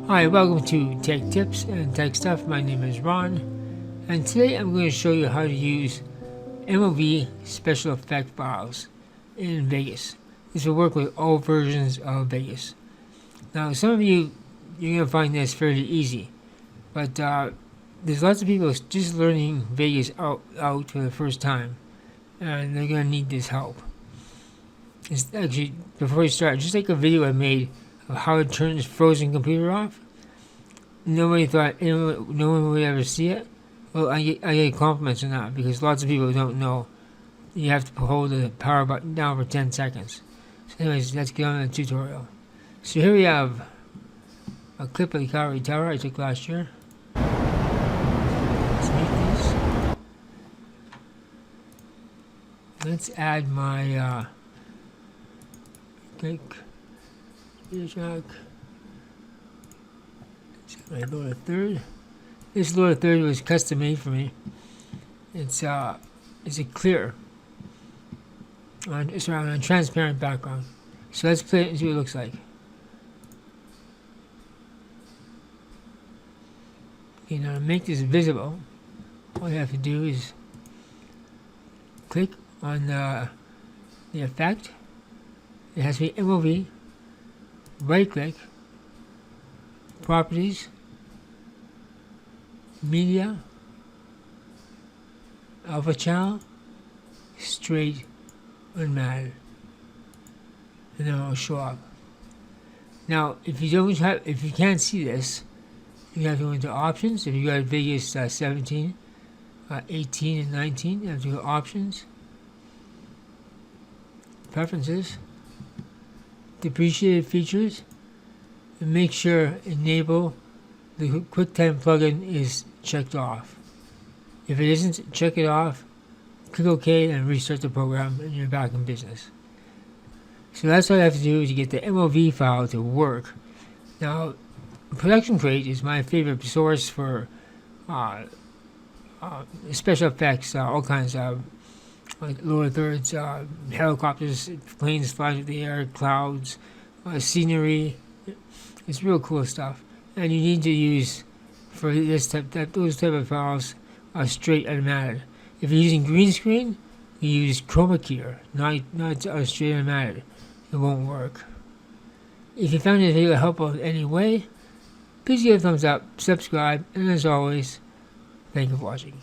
Hi, welcome to Tech Tips and Tech Stuff. My name is Ron, and today I'm going to show you how to use MOV special effect files in Vegas. This will work with all versions of Vegas. Now, some of you're going to find this fairly easy, but there's lots of people just learning Vegas out for the first time, and they're going to need this help. It's actually, before you start, just like a video I made of how to turn this frozen computer off. Nobody thought no one would ever see it. Well, I get compliments on that because lots of people don't know you have to hold the power button down for 10 seconds. So anyways, let's get on to the tutorial. So here we have a clip of the Cowrie Tower I took last year. Let's make these. Let's add my jack. My lower third. This lower third was custom made for me. It's a clear on a transparent background. So let's play it and see what it looks like. Okay, now to make this visible, all you have to do is click on the effect. It has to be MOV. Right click, Properties, Media, Alpha Channel, Straight, Unmatted, and then it'll show up. Now, if you can't see this, you have to go into Options. If you got Vegas 17, 18, and 19, you have to go Options, Preferences, Depreciated Features, and make sure Enable the QuickTime plugin is checked off. If it isn't, check it off, click OK, and restart the program, and you're back in business. So that's all I have to do to get the MOV file to work. Now, Production Crate is my favorite source for special effects, all kinds of like lower thirds, helicopters, planes flying through the air, clouds, scenery. It's real cool stuff. And you need to use, for those type of files, straight unmatted. If you're using green screen, you use chroma keyer, not straight unmatted. It won't work. If you found this video helpful in any way, please give a thumbs up, subscribe, and as always, thank you for watching.